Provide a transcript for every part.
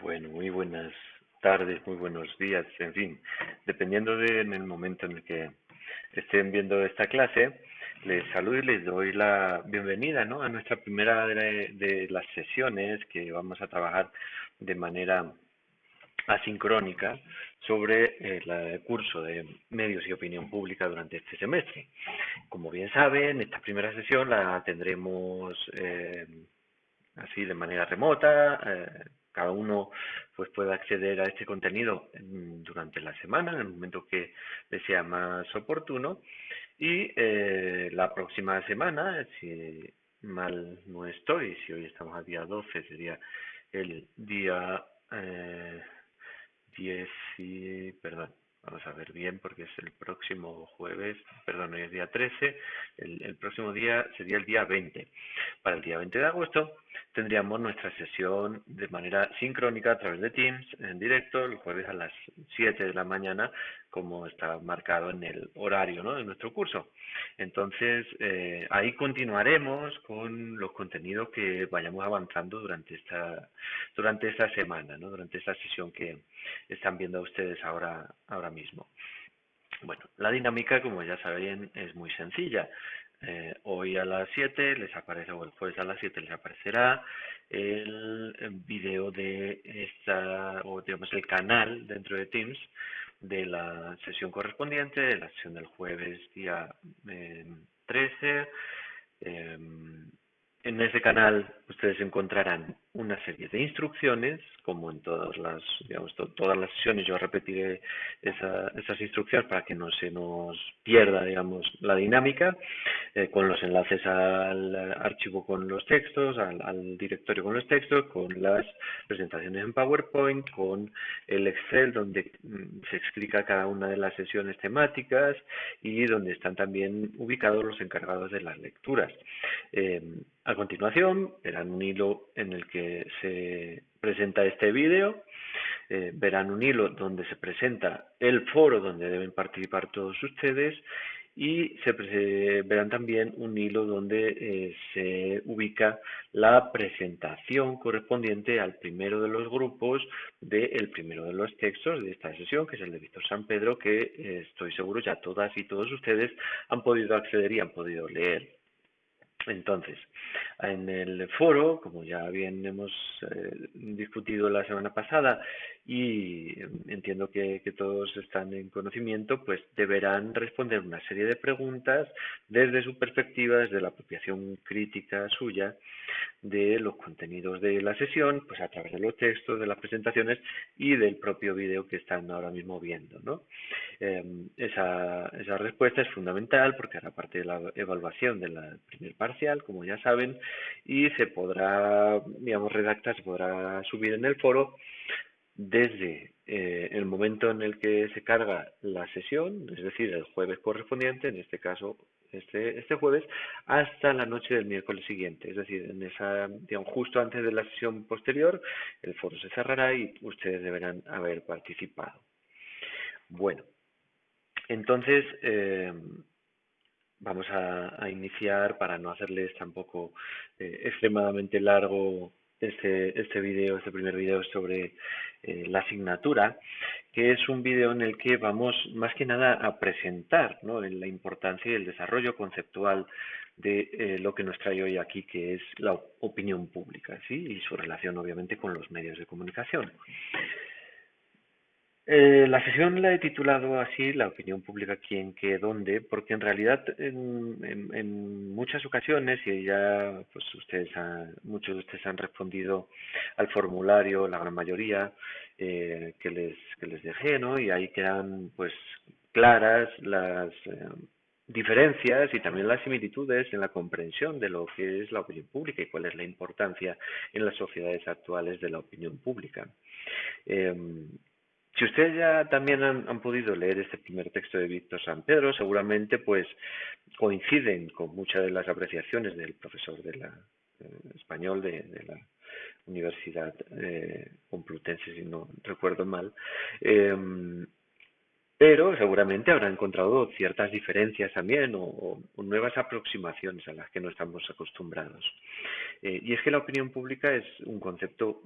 Bueno, muy buenas tardes, muy buenos días, en fin, dependiendo en el momento en el que estén viendo esta clase, les saludo y les doy la bienvenida, ¿no? A nuestra primera de las sesiones que vamos a trabajar de manera asincrónica sobre el curso de medios y opinión pública durante este semestre. Como bien saben, esta primera sesión la tendremos así de manera remota. Cada uno pues puede acceder a este contenido durante la semana, en el momento que le sea más oportuno. Y la próxima semana, si mal no estoy, si hoy estamos a día 12, sería el día 10 y, perdón, vamos a ver bien porque es el próximo jueves, perdón, hoy es día 13, el próximo día sería el día 20. Para el día 20 de agosto tendríamos nuestra sesión de manera sincrónica a través de Teams en directo el jueves a las 7 de la mañana, como está marcado en el horario, ¿no?, de nuestro curso. Entonces, ahí continuaremos con los contenidos que vayamos avanzando durante esta semana, ¿no?, durante esta sesión que están viendo ustedes ahora mismo. Bueno, la dinámica, como ya saben, es muy sencilla. Hoy a las 7 les aparece, o el jueves a las 7 les aparecerá el video de o digamos el canal dentro de Teams de la sesión correspondiente, de la sesión del jueves día 13. Eh, en ese canal ustedes encontrarán una serie de instrucciones, como en todas las, digamos, todas las sesiones. Yo repetiré esas instrucciones para que no se nos pierda, digamos, la dinámica, con los enlaces al archivo con los textos, al directorio con los textos, con las presentaciones en PowerPoint, con el Excel donde se explica cada una de las sesiones temáticas y donde están también ubicados los encargados de las lecturas. A continuación, verán un hilo en el que se presenta este vídeo. Verán un hilo donde se presenta el foro donde deben participar todos ustedes y verán también un hilo donde se ubica la presentación correspondiente al primero de los grupos del primero de los textos de esta sesión, que es el de Víctor San Pedro, que estoy seguro ya todas y todos ustedes han podido acceder y han podido leer. Entonces, en el foro, como ya bien hemos discutido la semana pasada y entiendo que todos están en conocimiento, pues deberán responder una serie de preguntas desde su perspectiva, desde la apropiación crítica suya de los contenidos de la sesión, pues a través de los textos, de las presentaciones y del propio vídeo que están ahora mismo viendo, ¿no? Esa respuesta es fundamental porque hará parte de la evaluación del primer parcial, como ya saben, y se podrá, digamos, redactar, se podrá subir en el foro desde el momento en el que se carga la sesión, es decir, el jueves correspondiente, en este caso este jueves, hasta la noche del miércoles siguiente. Es decir, digamos, justo antes de la sesión posterior, el foro se cerrará y ustedes deberán haber participado. Bueno, entonces vamos a iniciar, para no hacerles tampoco extremadamente largo este video, este primer video sobre la asignatura, que es un video en el que vamos más que nada a presentar, ¿no?, la importancia y el desarrollo conceptual de lo que nos trae hoy aquí, que es la opinión pública, ¿sí?, y su relación obviamente con los medios de comunicación. La sesión la he titulado así, la opinión pública quién, qué, dónde, porque en realidad en muchas ocasiones, y ya pues muchos de ustedes han respondido al formulario, la gran mayoría que les dejé, ¿no? Y ahí quedan pues claras las diferencias y también las similitudes en la comprensión de lo que es la opinión pública y cuál es la importancia en las sociedades actuales de la opinión pública. Si ustedes ya también han podido leer este primer texto de Víctor San Pedro, seguramente pues coinciden con muchas de las apreciaciones del profesor de español de la Universidad Complutense, si no recuerdo mal, pero seguramente habrá encontrado ciertas diferencias también o nuevas aproximaciones a las que no estamos acostumbrados. Y es que la opinión pública es un concepto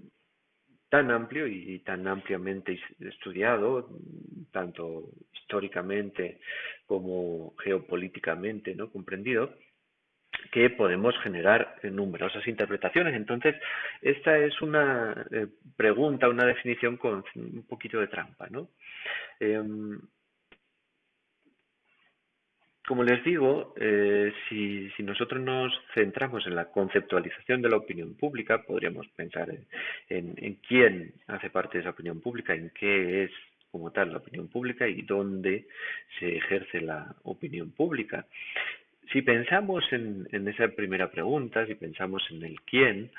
tan amplio y tan ampliamente estudiado, tanto históricamente como geopolíticamente, ¿no?, comprendido, que podemos generar numerosas interpretaciones. Entonces, esta es una pregunta, una definición con un poquito de trampa, ¿no? Como les digo, si nosotros nos centramos en la conceptualización de la opinión pública, podríamos pensar en quién hace parte de esa opinión pública, en qué es como tal la opinión pública y dónde se ejerce la opinión pública. Si pensamos en esa primera pregunta, si pensamos en el quién,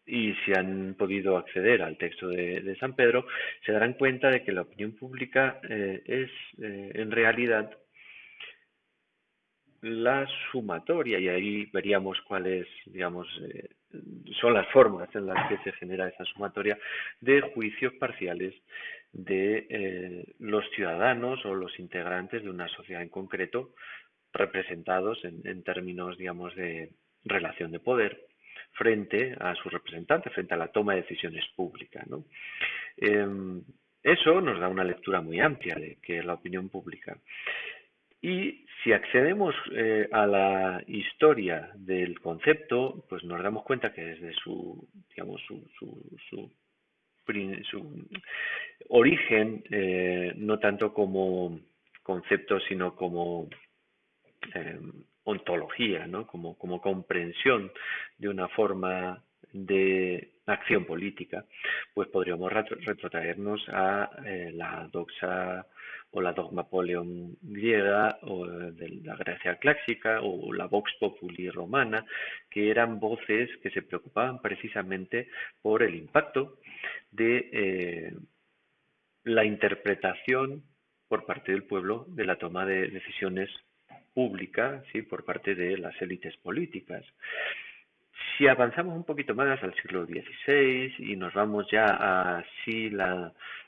y si han podido acceder al texto de San Pedro, se darán cuenta de que la opinión pública es en realidad la sumatoria, y ahí veríamos cuáles, digamos, son las formas en las que se genera esa sumatoria de juicios parciales de los ciudadanos o los integrantes de una sociedad en concreto, representados en términos, digamos, de relación de poder frente a sus representantes, frente a la toma de decisiones públicas, ¿no? Eso nos da una lectura muy amplia de qué es la opinión pública. Y si accedemos a la historia del concepto, pues nos damos cuenta que desde su, digamos, su origen, no tanto como concepto, sino como eh, ontología, ¿no?, como comprensión de una forma de acción política, pues podríamos retrotraernos a la doxa o la dogma polion griega o de la Grecia clásica o la vox populi romana, que eran voces que se preocupaban precisamente por el impacto de la interpretación por parte del pueblo de la toma de decisiones pública, ¿sí?, por parte de las élites políticas. Si avanzamos un poquito más al siglo XVI y nos vamos ya a sí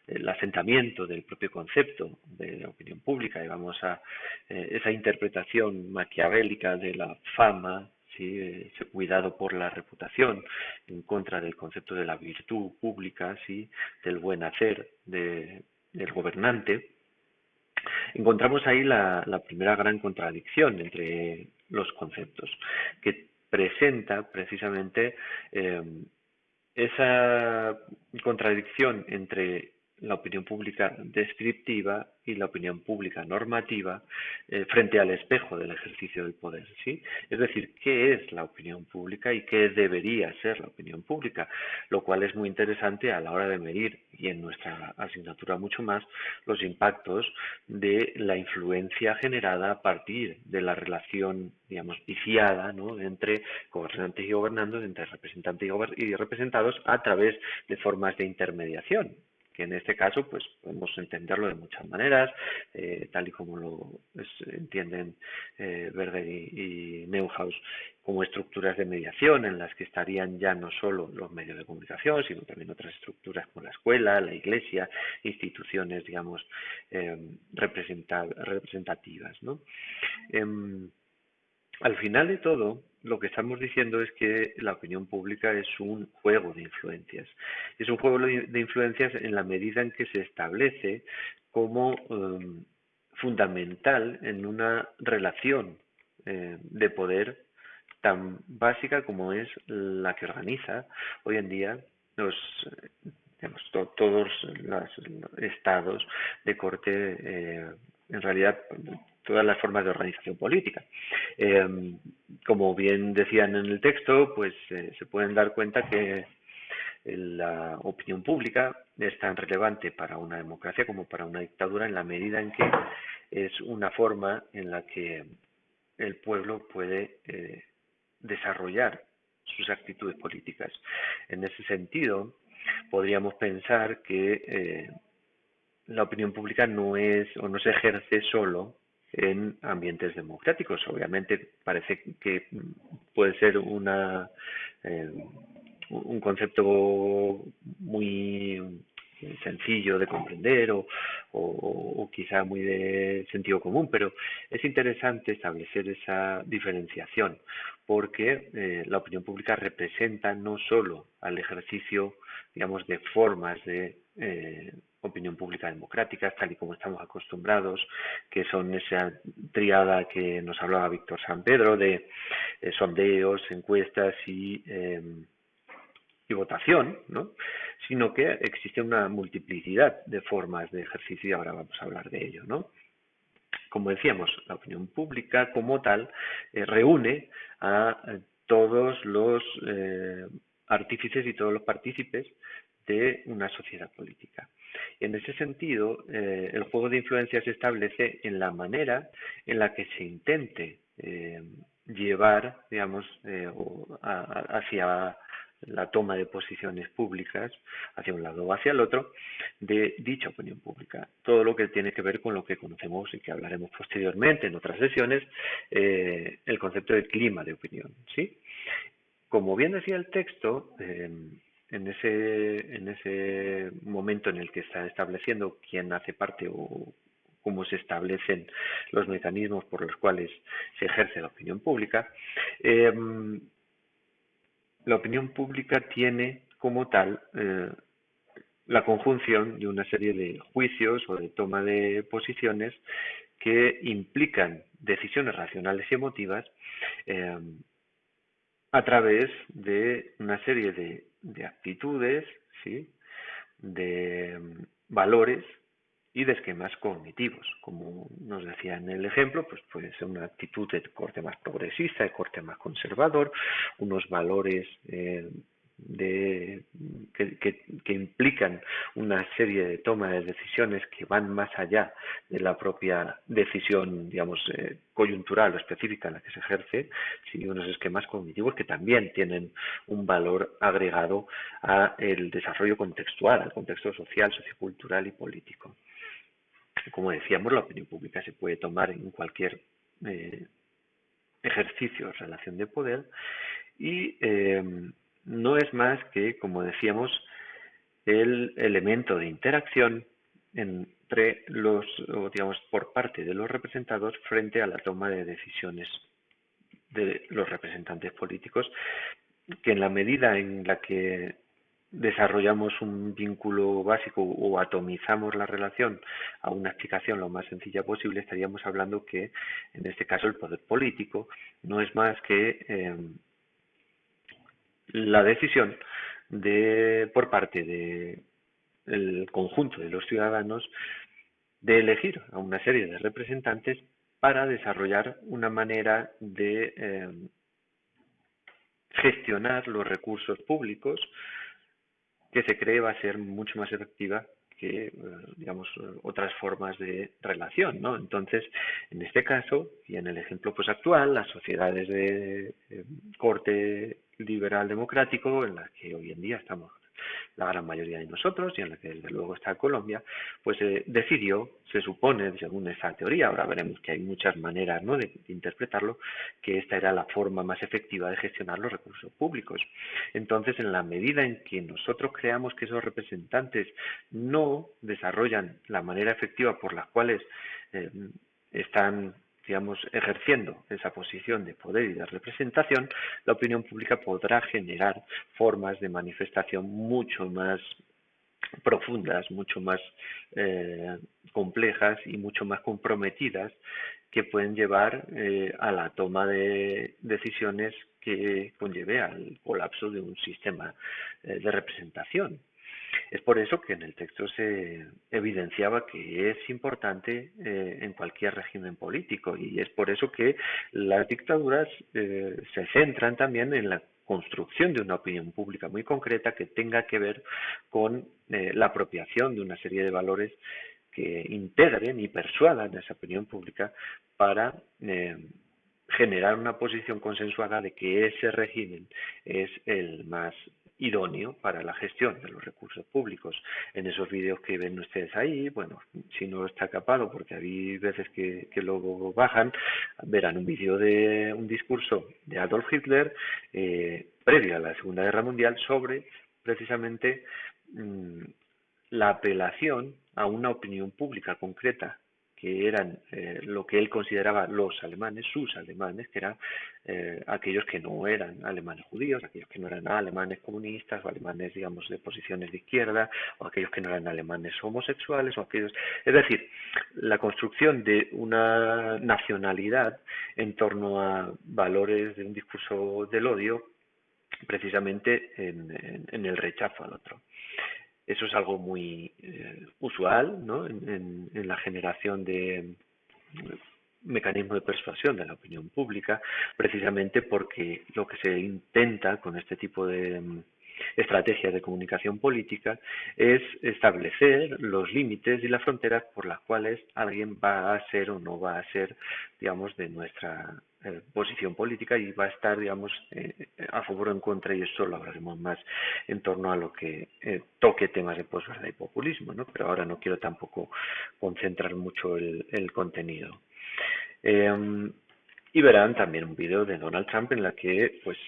el asentamiento del propio concepto de la opinión pública y vamos a esa interpretación maquiavélica de la fama, ¿sí?, ese cuidado por la reputación en contra del concepto de la virtud pública, ¿sí?, del buen hacer del gobernante, encontramos ahí la primera gran contradicción entre los conceptos, que presenta precisamente esa contradicción entre la opinión pública descriptiva y la opinión pública normativa frente al espejo del ejercicio del poder, ¿sí? Es decir, ¿qué es la opinión pública y qué debería ser la opinión pública? Lo cual es muy interesante a la hora de medir, y en nuestra asignatura mucho más, los impactos de la influencia generada a partir de la relación, digamos, viciada, ¿no?, entre gobernantes y gobernandos, entre representantes y representados, a través de formas de intermediación, que en este caso pues podemos entenderlo de muchas maneras, tal y como lo entienden Berger y Neuhaus, como estructuras de mediación en las que estarían ya no solo los medios de comunicación, sino también otras estructuras como la escuela, la iglesia, instituciones, digamos, representativas, ¿no? Al final de todo, lo que estamos diciendo es que la opinión pública es un juego de influencias. Es un juego de influencias en la medida en que se establece como fundamental en una relación de poder tan básica como es la que organiza hoy en día los, digamos, todos los estados de corte, en realidad todas las formas de organización política. Como bien decían en el texto, pues se pueden dar cuenta que la opinión pública es tan relevante para una democracia como para una dictadura en la medida en que es una forma en la que el pueblo puede desarrollar sus actitudes políticas. En ese sentido, podríamos pensar que la opinión pública no es o no se ejerce solo en ambientes democráticos. Obviamente parece que puede ser un concepto muy sencillo de comprender o quizá muy de sentido común, pero es interesante establecer esa diferenciación porque la opinión pública representa no solo al ejercicio, digamos, de formas de opinión pública democráticas, tal y como estamos acostumbrados, que son esa triada que nos hablaba Víctor San Pedro de sondeos, encuestas y votación, ¿no? Sino que existe una multiplicidad de formas de ejercicio y ahora vamos a hablar de ello, ¿no? Como decíamos, la opinión pública como tal reúne a todos los artífices y todos los partícipes de una sociedad política. Y en ese sentido, el juego de influencia se establece en la manera en la que se intente llevar, digamos, hacia la toma de posiciones públicas, hacia un lado o hacia el otro, de dicha opinión pública. Todo lo que tiene que ver con lo que conocemos y que hablaremos posteriormente en otras sesiones, el concepto de clima de opinión, ¿sí? Como bien decía el texto, en ese momento en el que está estableciendo quién hace parte o cómo se establecen los mecanismos por los cuales se ejerce la opinión pública, la opinión pública tiene como tal la conjunción de una serie de juicios o de toma de posiciones que implican decisiones racionales y emotivas a través de una serie de actitudes, ¿sí? De valores y de esquemas cognitivos. Como nos decía en el ejemplo, pues puede ser una actitud de corte más progresista, de corte más conservador, unos valores que implican una serie de toma de decisiones que van más allá de la propia decisión, digamos, coyuntural o específica en la que se ejerce, sino unos esquemas cognitivos que también tienen un valor agregado al desarrollo contextual, al contexto social, sociocultural y político. Como decíamos, la opinión pública se puede tomar en cualquier ejercicio o relación de poder y no es más que, como decíamos, el elemento de interacción entre los, digamos, por parte de los representados frente a la toma de decisiones de los representantes políticos, que en la medida en la que desarrollamos un vínculo básico o atomizamos la relación a una explicación lo más sencilla posible, estaríamos hablando que, en este caso, el poder político no es más que la decisión por parte del conjunto de los ciudadanos de elegir a una serie de representantes para desarrollar una manera de gestionar los recursos públicos que se cree va a ser mucho más efectiva que, digamos, otras formas de relación, ¿no? Entonces, en este caso, y en el ejemplo pues actual, las sociedades de corte liberal democrático, en las que hoy en día estamos la gran mayoría de nosotros y en la que desde luego está Colombia, pues decidió, se supone, según esa teoría, ahora veremos que hay muchas maneras, ¿no?, de interpretarlo, que esta era la forma más efectiva de gestionar los recursos públicos. Entonces, en la medida en que nosotros creamos que esos representantes no desarrollan la manera efectiva por las cuales están, digamos, ejerciendo esa posición de poder y de representación, la opinión pública podrá generar formas de manifestación mucho más profundas, mucho más complejas y mucho más comprometidas que pueden llevar a la toma de decisiones que conlleve al colapso de un sistema de representación. Es por eso que en el texto se evidenciaba que es importante en cualquier régimen político y es por eso que las dictaduras se centran también en la construcción de una opinión pública muy concreta que tenga que ver con la apropiación de una serie de valores que integren y persuadan esa opinión pública para generar una posición consensuada de que ese régimen es el más idóneo para la gestión de los recursos públicos. En esos vídeos que ven ustedes ahí, bueno, si no está capado, porque hay veces que lo bajan, verán un vídeo de un discurso de Adolf Hitler previo a la Segunda Guerra Mundial sobre precisamente la apelación a una opinión pública concreta, que eran lo que él consideraba los alemanes, sus alemanes, que eran aquellos que no eran alemanes judíos, aquellos que no eran alemanes comunistas o alemanes, digamos, de posiciones de izquierda, o aquellos que no eran alemanes homosexuales, o aquellos... Es decir, la construcción de una nacionalidad en torno a valores de un discurso del odio, precisamente en el rechazo al otro. Eso es algo muy usual, ¿no? En la generación de mecanismos de persuasión de la opinión pública, precisamente porque lo que se intenta con este tipo de estrategias de comunicación política es establecer los límites y las fronteras por las cuales alguien va a ser o no va a ser, digamos, de nuestra posición política y va a estar, digamos, a favor o en contra, y eso lo hablaremos más en torno a lo que toque temas de posverdad y populismo, ¿no? Pero ahora no quiero tampoco concentrar mucho el contenido. Y verán también un vídeo de Donald Trump en la que, pues,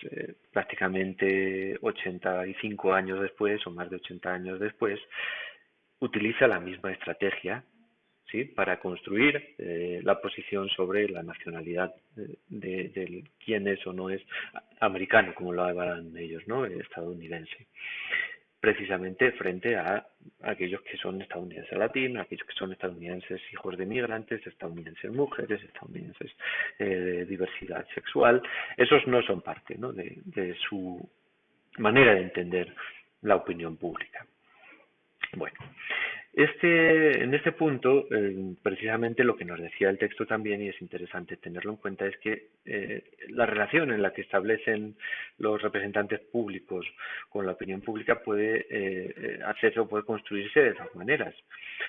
prácticamente 85 años después, o más de 80 años después, utiliza la misma estrategia, ¿sí?, para construir la posición sobre la nacionalidad de quién es o no es americano, como lo hablan ellos, ¿no?, estadounidense, precisamente frente a aquellos que son estadounidenses latinos, aquellos que son estadounidenses hijos de migrantes, estadounidenses mujeres, estadounidenses de diversidad sexual. Esos no son parte, ¿no?, de su manera de entender la opinión pública. Bueno, en este punto, precisamente lo que nos decía el texto también, y es interesante tenerlo en cuenta, es que la relación en la que establecen los representantes públicos con la opinión pública puede hacerse o puede construirse de dos maneras: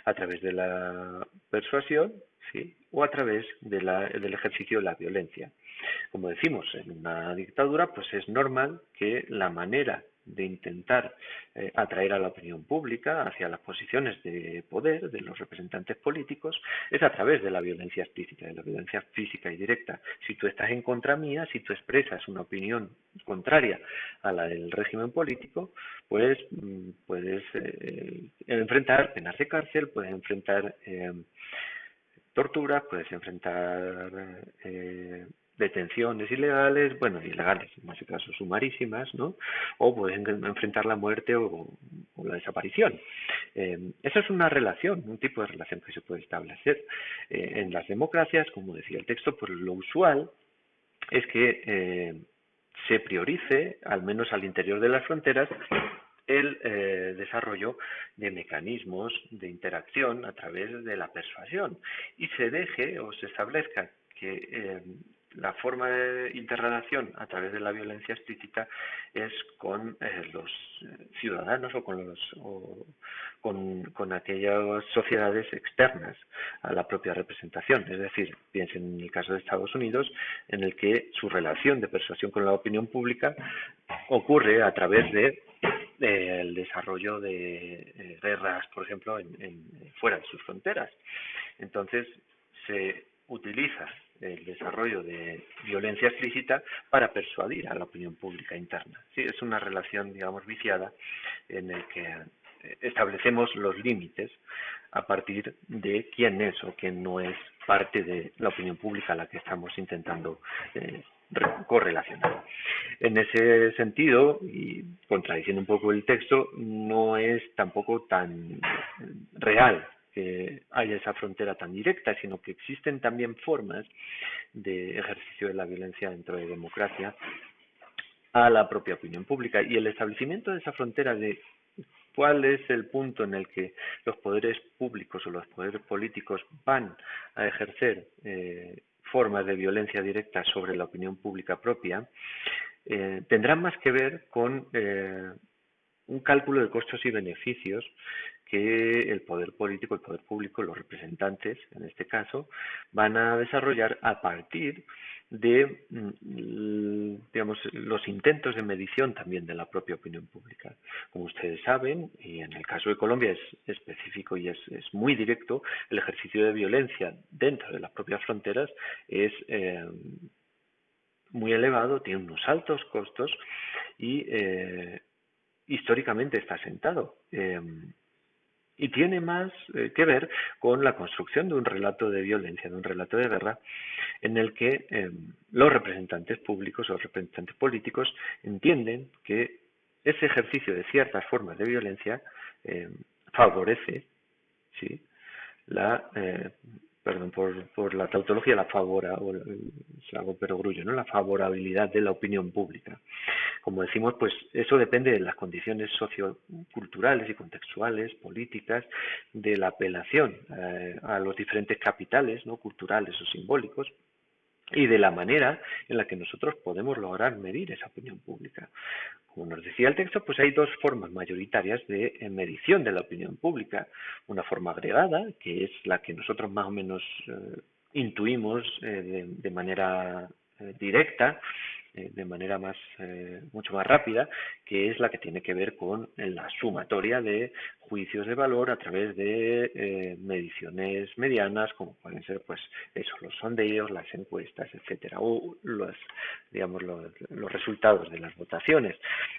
a través de la persuasión, ¿sí?, o a través del ejercicio de la violencia. Como decimos, en una dictadura, pues es normal que la manera de intentar atraer a la opinión pública hacia las posiciones de poder de los representantes políticos es a través de la violencia explícita, de la violencia física y directa. Si tú estás en contra mía, si tú expresas una opinión contraria a la del régimen político, pues puedes enfrentar penas de cárcel, puedes enfrentar torturas, puedes enfrentar detenciones ilegales, bueno, ilegales, en ese caso sumarísimas, ¿no? O puedes enfrentar la muerte o la desaparición. Esa es una relación, un tipo de relación que se puede establecer. En las democracias, como decía el texto, pues lo usual es que se priorice, al menos al interior de las fronteras, el desarrollo de mecanismos de interacción a través de la persuasión, y se deje o se establezca que la forma de interrelación a través de la violencia explícita es con los ciudadanos o con aquellas sociedades externas a la propia representación. Es decir, piensen en el caso de Estados Unidos, en el que su relación de persuasión con la opinión pública ocurre a través de el desarrollo de guerras, por ejemplo, fuera de sus fronteras. Entonces, se utiliza el desarrollo de violencia explícita para persuadir a la opinión pública interna. Sí, es una relación, digamos, viciada, en el que establecemos los límites a partir de quién es o quién no es parte de la opinión pública a la que estamos intentando correlacionar. En ese sentido, y contradiciendo un poco el texto, no es tampoco tan real que haya esa frontera tan directa, sino que existen también formas de ejercicio de la violencia dentro de democracia a la propia opinión pública, y el establecimiento de esa frontera de cuál es el punto en el que los poderes públicos o los poderes políticos van a ejercer formas de violencia directa sobre la opinión pública propia, tendrán más que ver con un cálculo de costos y beneficios que el poder político, el poder público, los representantes, en este caso, van a desarrollar a partir de, digamos, los intentos de medición también de la propia opinión pública. Como ustedes saben, y en el caso de Colombia es específico y es muy directo, el ejercicio de violencia dentro de las propias fronteras es muy elevado, tiene unos altos costos y históricamente está sentado. Y tiene más que ver con la construcción de un relato de violencia, de un relato de guerra, en el que los representantes públicos o representantes políticos entienden que ese ejercicio de ciertas formas de violencia favorece, ¿sí?, la, perdón por la tautología, la favora, o es algo perogrullo, ¿no?, la favorabilidad de la opinión pública. Como decimos, pues eso depende de las condiciones socioculturales y contextuales, políticas, de la apelación a los diferentes capitales, ¿no?, culturales o simbólicos, y de la manera en la que nosotros podemos lograr medir esa opinión pública. Como nos decía el texto, pues hay dos formas mayoritarias de medición de la opinión pública. Una forma agregada, que es la que nosotros más o menos intuimos de manera directa, de manera mucho más rápida, que es la que tiene que ver con la sumatoria de juicios de valor a través de mediciones medianas, como pueden ser pues eso, los sondeos, las encuestas, etcétera, o digamos los resultados de las votaciones.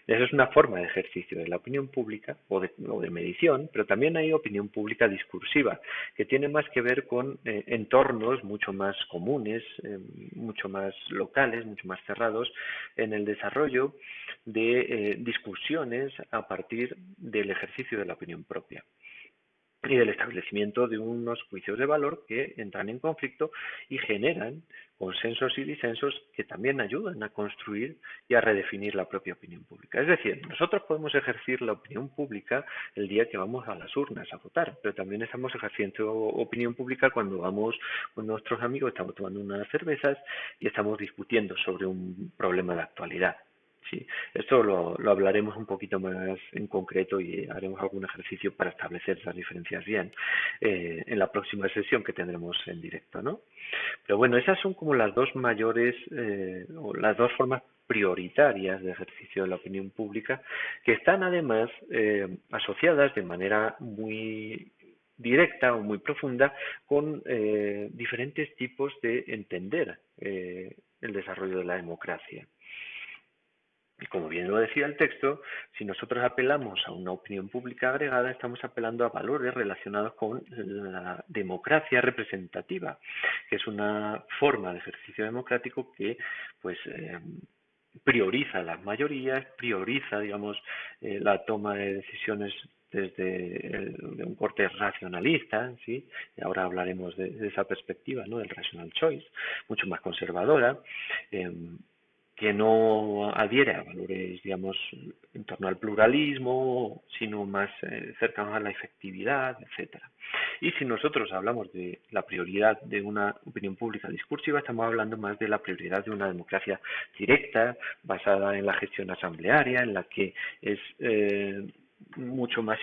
Esa es una forma de ejercicio de la opinión pública o de medición, pero también hay opinión pública discursiva, que tiene más que ver con entornos mucho más comunes, mucho más locales, mucho más cerrados, en el desarrollo de discusiones a partir del ejercicio de la opinión propia y del establecimiento de unos juicios de valor que entran en conflicto y generan consensos y disensos que también ayudan a construir y a redefinir la propia opinión pública. Es decir, nosotros podemos ejercer la opinión pública el día que vamos a las urnas a votar, pero también estamos ejerciendo opinión pública cuando vamos con nuestros amigos, estamos tomando unas cervezas y estamos discutiendo sobre un problema de actualidad. Sí, esto lo hablaremos un poquito más en concreto y haremos algún ejercicio para establecer esas diferencias bien en la próxima sesión que tendremos en directo, ¿no? Pero bueno, esas son como las dos mayores o las dos formas prioritarias de ejercicio de la opinión pública, que están además asociadas de manera muy directa o muy profunda con diferentes tipos de entender el desarrollo de la democracia. Y como bien lo decía el texto, si nosotros apelamos a una opinión pública agregada, estamos apelando a valores relacionados con la democracia representativa, que es una forma de ejercicio democrático que pues prioriza las mayorías, prioriza, digamos, la toma de decisiones de un corte racionalista, ¿sí? Y ahora hablaremos de esa perspectiva, ¿no?, del rational choice, mucho más conservadora, que no adhiere a valores, digamos, en torno al pluralismo, sino más cercanos a la efectividad, etcétera. Y si nosotros hablamos de la prioridad de una opinión pública discursiva, estamos hablando más de la prioridad de una democracia directa, basada en la gestión asamblearia, en la que es mucho más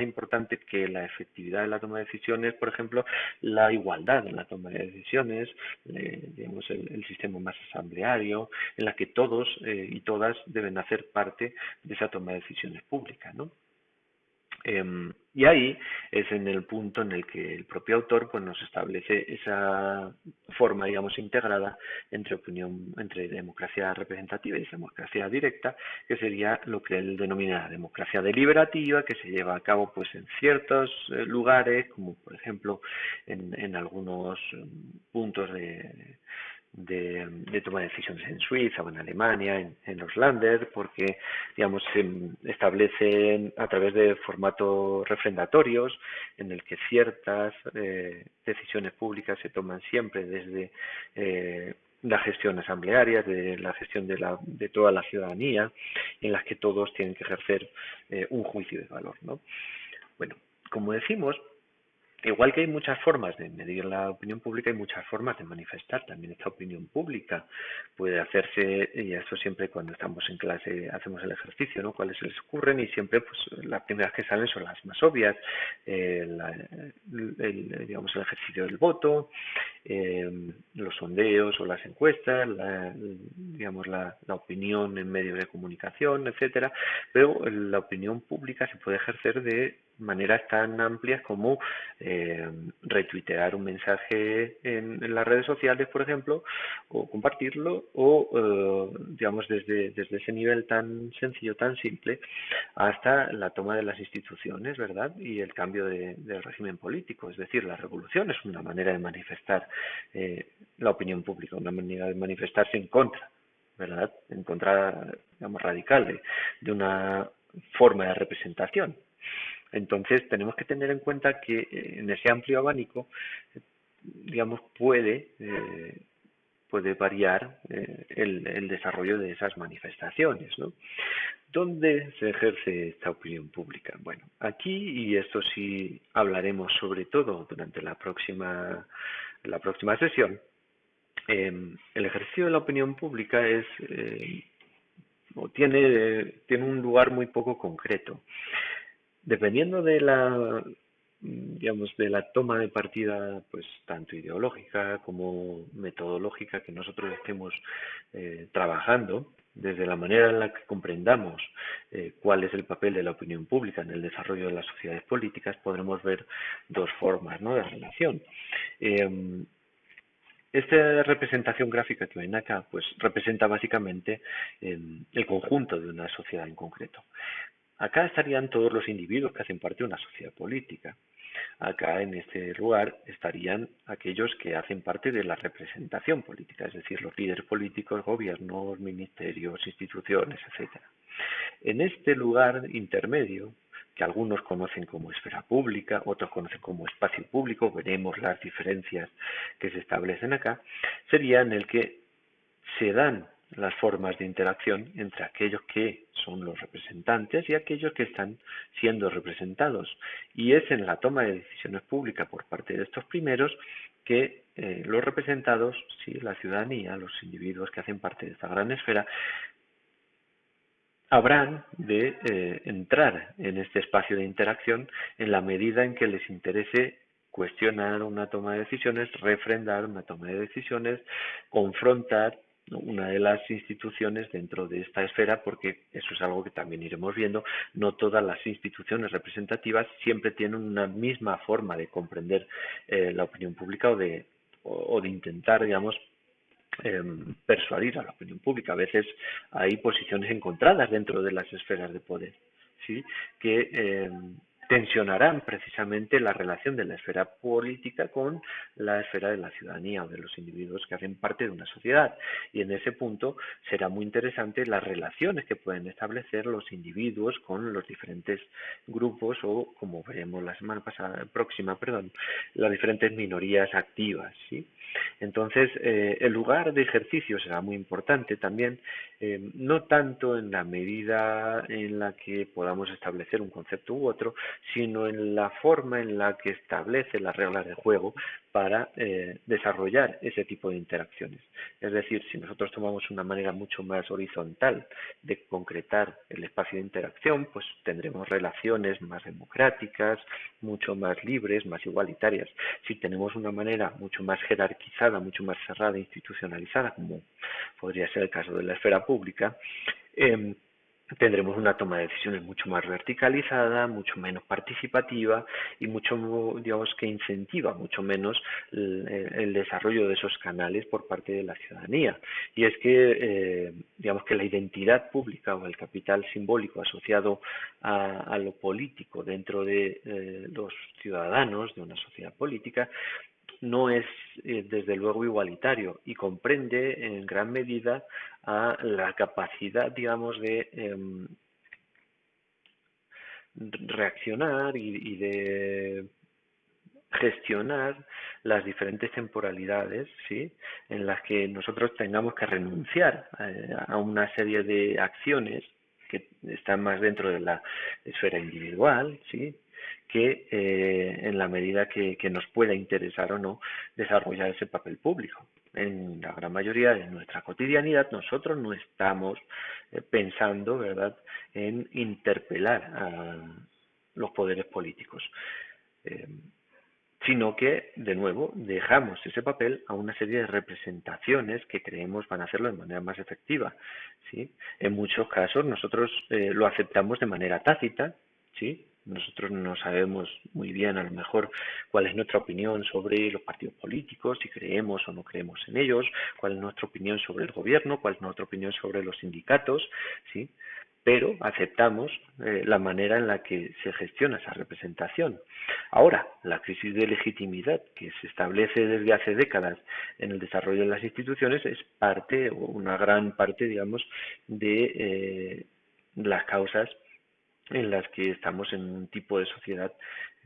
importante que la efectividad de la toma de decisiones, por ejemplo, la igualdad en la toma de decisiones, digamos el sistema más asambleario, en la que todos y todas deben hacer parte de esa toma de decisiones públicas, ¿no? Y ahí es en el punto en el que el propio autor pues nos establece esa forma, digamos, integrada entre democracia representativa y democracia directa, que sería lo que él denomina democracia deliberativa, que se lleva a cabo pues en ciertos lugares, como por ejemplo en algunos puntos de toma de decisiones en Suiza o en Alemania, en los Länder, porque digamos se establecen a través de formatos refrendatorios en el que ciertas decisiones públicas se toman siempre desde la gestión asamblearia, de la gestión de toda la ciudadanía, en las que todos tienen que ejercer un juicio de valor, ¿no? Bueno, como decimos, igual que hay muchas formas de medir la opinión pública, hay muchas formas de manifestar también esta opinión pública. Puede hacerse, y eso siempre cuando estamos en clase hacemos el ejercicio, ¿no?, cuáles se les ocurren, y siempre pues las primeras que salen son las más obvias, digamos el ejercicio del voto, los sondeos o las encuestas, digamos la opinión en medios de comunicación, etcétera, pero la opinión pública se puede ejercer de maneras tan amplias como retuitear un mensaje en las redes sociales, por ejemplo, o compartirlo, o digamos desde ese nivel tan sencillo, tan simple, hasta la toma de las instituciones, ¿verdad? Y el cambio del régimen político. Es decir, la revolución es una manera de manifestar la opinión pública, una manera de manifestarse en contra, ¿verdad? En contra, digamos, radical de una forma de representación. Entonces, tenemos que tener en cuenta que en ese amplio abanico, digamos, puede variar el desarrollo de esas manifestaciones, ¿no? ¿Dónde se ejerce esta opinión pública? Bueno, aquí, y esto sí hablaremos sobre todo durante la próxima sesión, el ejercicio de la opinión pública tiene un lugar muy poco concreto. Dependiendo digamos, de la toma de partida, pues tanto ideológica como metodológica que nosotros estemos trabajando, desde la manera en la que comprendamos cuál es el papel de la opinión pública en el desarrollo de las sociedades políticas, podremos ver dos formas, ¿no?, de relación. Esta representación gráfica que ven acá, pues representa básicamente el conjunto de una sociedad en concreto. Acá estarían todos los individuos que hacen parte de una sociedad política. Acá, en este lugar, estarían aquellos que hacen parte de la representación política, es decir, los líderes políticos, gobiernos, ministerios, instituciones, etcétera. En este lugar intermedio, que algunos conocen como esfera pública, otros conocen como espacio público, veremos las diferencias que se establecen acá, sería en el que se dan las formas de interacción entre aquellos que son los representantes y aquellos que están siendo representados. Y es en la toma de decisiones públicas por parte de estos primeros que los representados, sí, la ciudadanía, los individuos que hacen parte de esta gran esfera, habrán de entrar en este espacio de interacción en la medida en que les interese cuestionar una toma de decisiones, refrendar una toma de decisiones, confrontar una de las instituciones dentro de esta esfera, porque eso es algo que también iremos viendo. No todas las instituciones representativas siempre tienen una misma forma de comprender la opinión pública o de intentar, digamos, persuadir a la opinión pública. A veces hay posiciones encontradas dentro de las esferas de poder, ¿sí?, que tensionarán precisamente la relación de la esfera política con la esfera de la ciudadanía o de los individuos que hacen parte de una sociedad. Y en ese punto será muy interesante las relaciones que pueden establecer los individuos con los diferentes grupos o, como veremos la próxima, las diferentes minorías activas, ¿sí? Entonces, el lugar de ejercicio será muy importante también, no tanto en la medida en la que podamos establecer un concepto u otro, sino en la forma en la que establece las reglas de juego para desarrollar ese tipo de interacciones. Es decir, si nosotros tomamos una manera mucho más horizontal de concretar el espacio de interacción, pues tendremos relaciones más democráticas, mucho más libres, más igualitarias. Si tenemos una manera mucho más jerarquizada, mucho más cerrada, institucionalizada, como podría ser el caso de la esfera pública, tendremos una toma de decisiones mucho más verticalizada, mucho menos participativa y mucho, digamos, que incentiva mucho menos el desarrollo de esos canales por parte de la ciudadanía. Y es que, digamos, que la identidad pública o el capital simbólico asociado a lo político dentro de los ciudadanos de una sociedad política no es desde luego igualitario y comprende en gran medida a la capacidad, digamos, de reaccionar y de gestionar las diferentes temporalidades, ¿sí?, en las que nosotros tengamos que renunciar a una serie de acciones que están más dentro de la esfera individual, ¿sí?, que en la medida que nos pueda interesar o no desarrollar ese papel público. En la gran mayoría de nuestra cotidianidad nosotros no estamos pensando, ¿verdad?, en interpelar a los poderes políticos. sino que, de nuevo, dejamos ese papel a una serie de representaciones que creemos van a hacerlo de manera más efectiva, ¿sí? En muchos casos nosotros lo aceptamos de manera tácita, ¿sí? Nosotros no sabemos muy bien, a lo mejor, cuál es nuestra opinión sobre los partidos políticos, si creemos o no creemos en ellos, cuál es nuestra opinión sobre el gobierno, cuál es nuestra opinión sobre los sindicatos, ¿sí? Pero aceptamos la manera en la que se gestiona esa representación. Ahora, la crisis de legitimidad que se establece desde hace décadas en el desarrollo de las instituciones es parte, o una gran parte, digamos, de las causas en las que estamos en un tipo de sociedad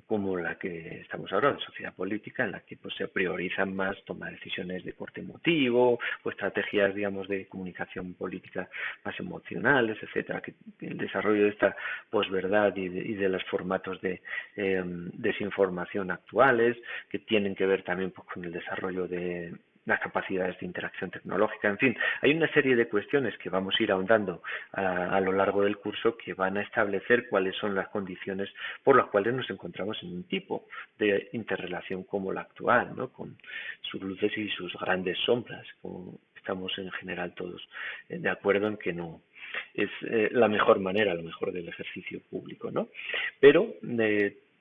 como la que estamos ahora, de sociedad política, en la que pues se priorizan más tomar decisiones de corte emotivo o estrategias, digamos, de comunicación política más emocionales, etcétera, que el desarrollo de esta posverdad y de los formatos de desinformación actuales, que tienen que ver también pues, con el desarrollo de las capacidades de interacción tecnológica, en fin, hay una serie de cuestiones que vamos a ir ahondando a lo largo del curso que van a establecer cuáles son las condiciones por las cuales nos encontramos en un tipo de interrelación como la actual, ¿no? Con sus luces y sus grandes sombras, como estamos en general todos de acuerdo en que no es la mejor manera, lo mejor del ejercicio público, ¿no? Pero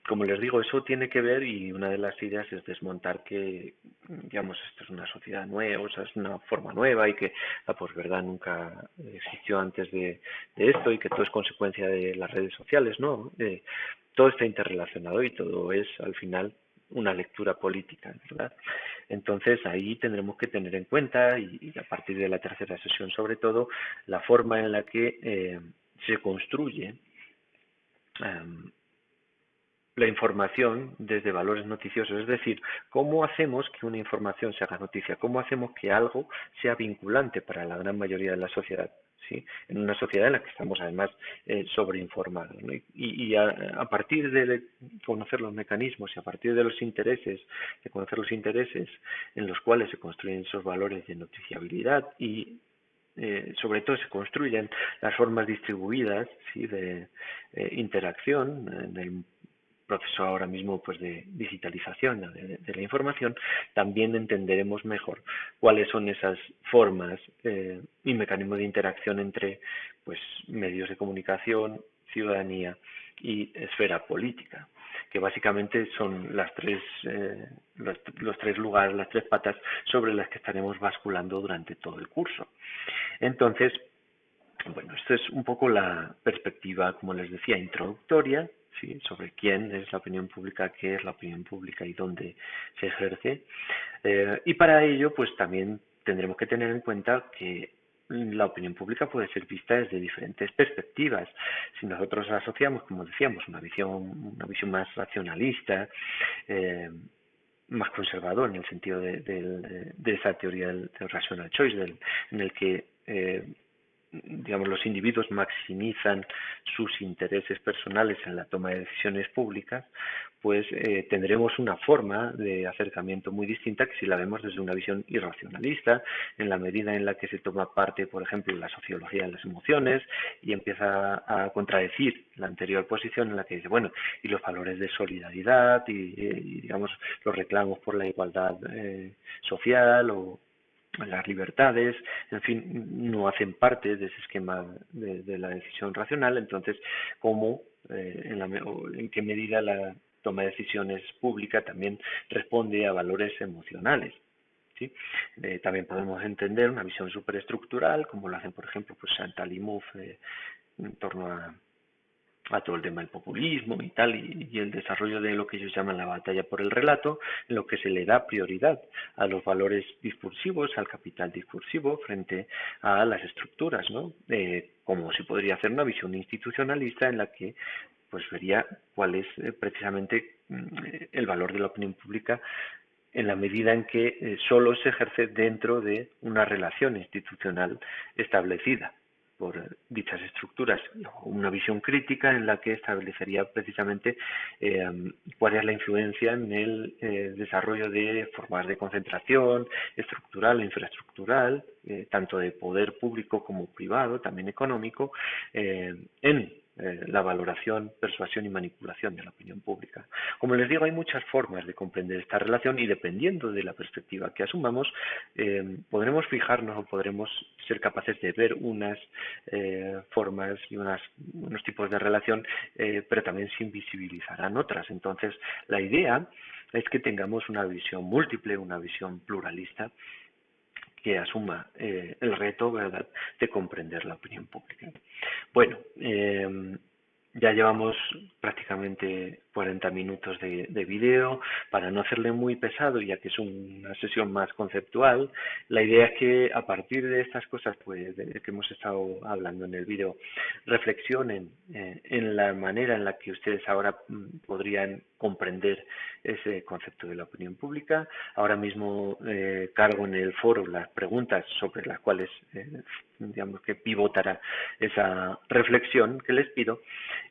como les digo, eso tiene que ver y una de las ideas es desmontar que, digamos, esto es una sociedad nueva, o sea, es una forma nueva y que la posverdad nunca existió antes de esto y que todo es consecuencia de las redes sociales, ¿no? Todo está interrelacionado y todo es, al final, una lectura política, ¿verdad? Entonces ahí tendremos que tener en cuenta y a partir de la tercera sesión sobre todo la forma en la que se construye la información desde valores noticiosos, es decir, cómo hacemos que una información se haga noticia, cómo hacemos que algo sea vinculante para la gran mayoría de la sociedad, ¿sí? En una sociedad en la que estamos además sobreinformados, ¿no? Y a partir de conocer los mecanismos y a partir de los intereses, de conocer los intereses en los cuales se construyen esos valores de noticiabilidad y sobre todo se construyen las formas distribuidas, ¿sí? De interacción en el proceso ahora mismo pues de digitalización de la información, también entenderemos mejor cuáles son esas formas y mecanismos de interacción entre pues medios de comunicación, ciudadanía y esfera política, que básicamente son las tres los tres lugares, las tres patas sobre las que estaremos basculando durante todo el curso. Entonces, bueno, esta es un poco la perspectiva, como les decía, introductoria, ¿sí? Sobre quién es la opinión pública, qué es la opinión pública y dónde se ejerce. Y para ello, pues también tendremos que tener en cuenta que la opinión pública puede ser vista desde diferentes perspectivas. Si nosotros asociamos, como decíamos, una visión más racionalista, más conservador en el sentido de esa teoría del rational choice, en el que digamos, los individuos maximizan sus intereses personales en la toma de decisiones públicas, pues tendremos una forma de acercamiento muy distinta que si la vemos desde una visión irracionalista, en la medida en la que se toma parte, por ejemplo, en la sociología de las emociones y empieza a contradecir la anterior posición en la que dice, bueno, y los valores de solidaridad y digamos, los reclamos por la igualdad social o las libertades, en fin, no hacen parte de ese esquema de la decisión racional, entonces, ¿cómo, en qué medida la toma de decisiones pública también responde a valores emocionales? ¿Sí? También podemos entender una visión superestructural, como lo hacen, por ejemplo, pues Chantal y Mouffe en torno a todo el tema del populismo y tal, y el desarrollo de lo que ellos llaman la batalla por el relato, en lo que se le da prioridad a los valores discursivos, al capital discursivo, frente a las estructuras, ¿no? Como se podría hacer una visión institucionalista en la que pues vería cuál es precisamente el valor de la opinión pública en la medida en que solo se ejerce dentro de una relación institucional establecida por dichas estructuras, una visión crítica en la que establecería precisamente cuál es la influencia en el desarrollo de formas de concentración estructural e infraestructural, tanto de poder público como privado, también económico, en la valoración, persuasión y manipulación de la opinión pública. Como les digo, hay muchas formas de comprender esta relación y dependiendo de la perspectiva que asumamos, podremos fijarnos o podremos ser capaces de ver unas formas y unos tipos de relación, pero también se invisibilizarán otras. Entonces, la idea es que tengamos una visión múltiple, una visión pluralista, que asuma el reto, ¿verdad?, de comprender la opinión pública. Bueno, ya llevamos prácticamente 40 minutos de vídeo. Para no hacerle muy pesado, ya que es una sesión más conceptual, la idea es que a partir de estas cosas que hemos estado hablando en el vídeo, reflexionen en la manera en la que ustedes ahora podrían comprender ese concepto de la opinión pública. Ahora mismo cargo en el foro las preguntas sobre las cuales digamos que pivotará esa reflexión que les pido,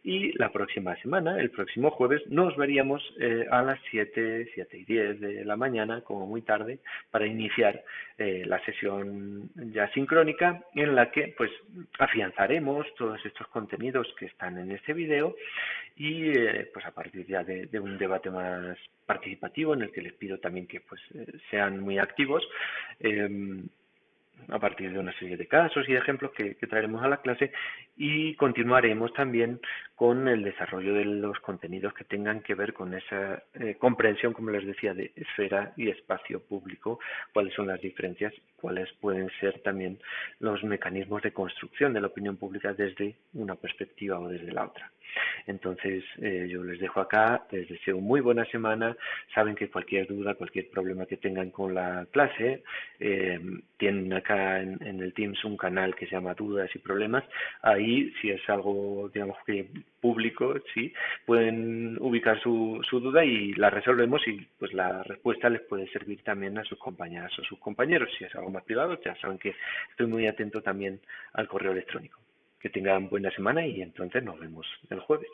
y la próxima semana, el próximo jueves, nos veríamos a las 7:10 de la mañana, como muy tarde, para iniciar la sesión ya sincrónica, en la que pues afianzaremos todos estos contenidos que están en este video y pues a partir ya de un debate más participativo, en el que les pido también que pues sean muy activos, a partir de una serie de casos y de ejemplos que traeremos a la clase, y continuaremos también con el desarrollo de los contenidos que tengan que ver con esa comprensión, como les decía, de esfera y espacio público, cuáles son las diferencias, cuáles pueden ser también los mecanismos de construcción de la opinión pública desde una perspectiva o desde la otra. Entonces yo les dejo acá, les deseo muy buena semana. Saben que cualquier duda, cualquier problema que tengan con la clase, tienen acá en el Teams un canal que se llama Dudas y Problemas. Ahí, si es algo, digamos que público, sí, pueden ubicar su duda y la resolvemos, y pues la respuesta les puede servir también a sus compañeras o sus compañeros. Si es algo más privado, ya saben que estoy muy atento también al correo electrónico. Que tengan buena semana y entonces nos vemos el jueves.